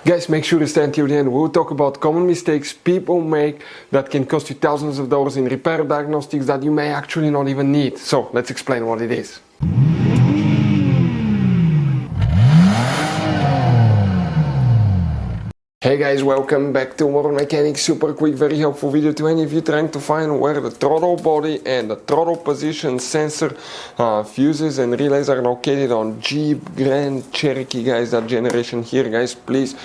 Guys, make sure to stay until the end. We'll talk about common mistakes people make that can cost you thousands of dollars in repair diagnostics that you may actually not even need. So let's explain what it is. Hey guys, welcome back to Modern Mechanics. Super quick, very helpful video to any of you trying to find where the throttle body and the throttle position sensor fuses and relays are located on Jeep Grand Cherokee, guys. That generation here, guys. Please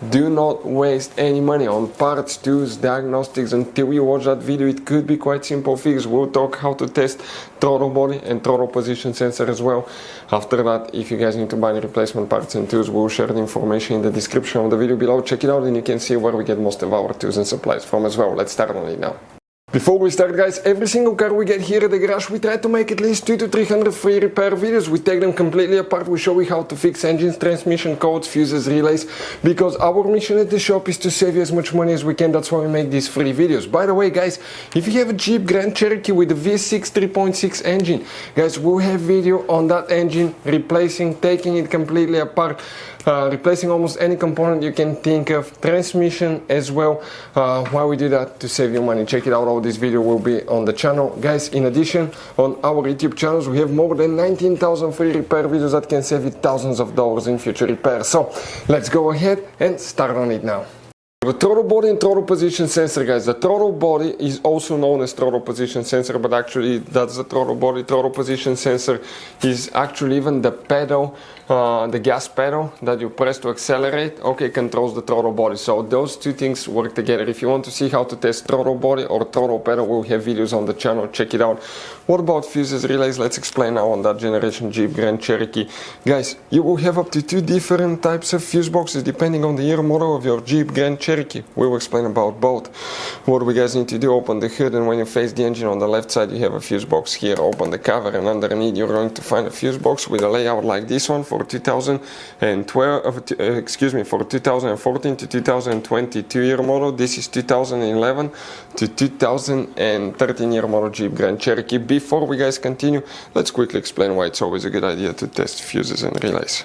do not waste any money on parts, tools, diagnostics until you watch that video. It could be quite simple fix. We'll talk how to test throttle body and throttle position sensor as well. After that, if you guys need to buy the replacement parts and tools, we'll share the information in the description of the video below. Check it out and you can see where we get most of our tools and supplies from as well. Let's start on it now. Before we start, guys, every single car we get here at the garage, we try to make at least 200 to 300 free repair videos. We take them completely apart. We show you how to fix engines, transmission codes, fuses, relays, because our mission at the shop is to save you as much money as we can. That's why we make these free videos. By the way, guys, if you have a Jeep Grand Cherokee with a V6 3.6 engine, guys, we'll have video on that engine, replacing, taking it completely apart, replacing almost any component you can think of, transmission as well. Why we do that? To save you money. Check it out. All this video will be on the channel, guys. In addition, on our YouTube channels we have more than 19,000 free repair videos that can save you thousands of dollars in future repairs. So let's go ahead and start on it now. The throttle body and throttle position sensor, guys. The throttle body is also known as throttle position sensor, but actually that's the throttle body. Throttle position sensor is actually even the pedal, the gas pedal that you press to accelerate, okay, controls the throttle body. So those two things work together. If you want to see how to test throttle body or throttle pedal, we'll have videos on the channel. Check it out. What about fuses, relays? Let's explain now on that generation Jeep Grand Cherokee. Guys, you will have up to 2 different types of fuse boxes depending on the year model of your Jeep Grand Cherokee. We will explain about both. What we guys need to do, open the hood, and when you face the engine on the left side you have a fuse box here. Open the cover and underneath you're going to find a fuse box with a layout like this one for 2014 to 2022 year model. This is 2011 to 2013 year model Jeep Grand Cherokee. Before we guys continue, let's quickly explain why it's always a good idea to test fuses and relays.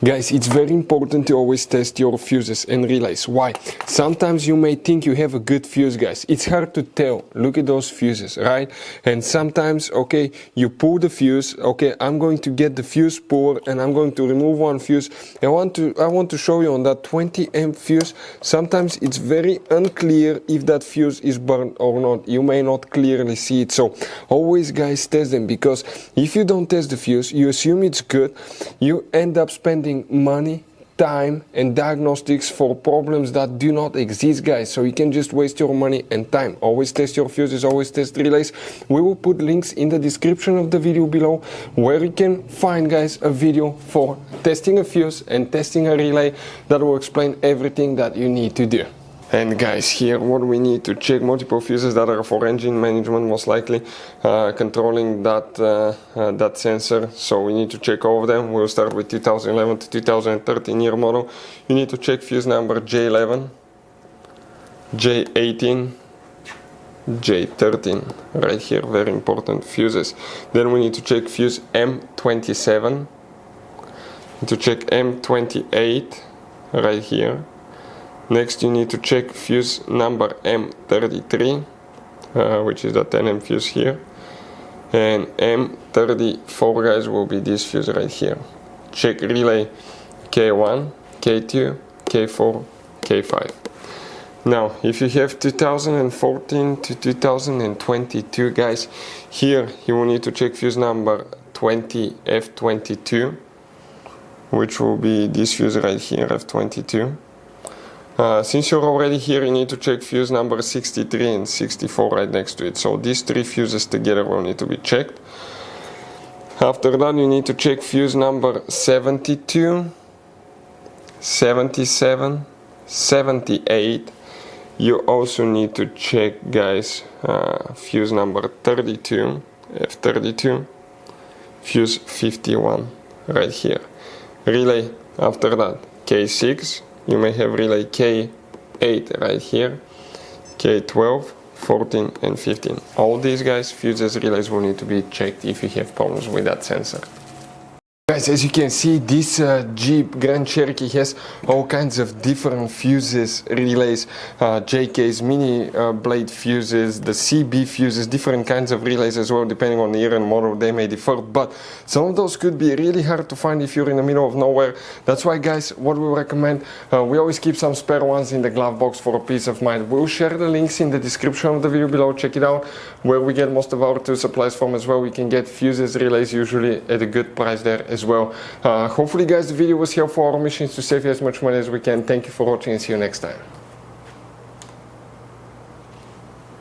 Guys, it's very important to always test your fuses and relays. Why? Sometimes you may think you have a good fuse, guys. It's hard to tell. Look at those fuses, right? And sometimes, okay, you pull the fuse. Okay, I'm going to get the fuse pulled and I'm going to remove one fuse. I want to show you on that 20 amp fuse. Sometimes it's very unclear if that fuse is burned or not. You may not clearly see it. So always, guys, test them, because if you don't test the fuse, you assume it's good. You end up spending money, time and diagnostics for problems that do not exist, guys. So you can just waste your money and time. Always test your fuses, always test relays. We will put links in the description of the video below where you can find, guys, a video for testing a fuse and testing a relay that will explain everything that you need to do. And guys, here what we need to check: multiple fuses that are for engine management, most likely controlling that sensor. So we need to check all of them. We'll start with 2011 to 2013 year model. You need to check fuse number J11, J18, J13, right here, very important fuses. Then we need to check fuse M27, to check M28, right here. Next you need to check fuse number M33, which is the 10 fuse here, and M34, guys, will be this fuse right here. Check relay K1, K2, K4, K5. Now if you have 2014 to 2022, guys, here you will need to check fuse number 20 F22, which will be this fuse right here, F22. Since you're already here, you need to check fuse number 63 and 64 right next to it. So these 3 fuses together will need to be checked. After that, you need to check fuse number 72, 77, 78. You also need to check, guys, fuse number 32, F32, fuse 51 right here. Relay after that, K6. You may have relay K8 right here, K12, 14 and 15. All these, guys, fuses, relays will need to be checked if you have problems with that sensor. guys, as you can see, this Jeep Grand Cherokee has all kinds of different fuses, relays, JKs, mini blade fuses, the CB fuses, different kinds of relays as well, depending on the year and model, they may differ, but some of those could be really hard to find if you're in the middle of nowhere. That's why, guys, what we recommend, we always keep some spare ones in the glove box for a peace of mind. We'll share the links in the description of the video below, check it out, where we get most of our tool supplies from as well. We can get fuses, relays usually at a good price there as well. Hopefully, guys, the video was helpful. Our mission is to save you as much money as we can. Thank you for watching and see you next time.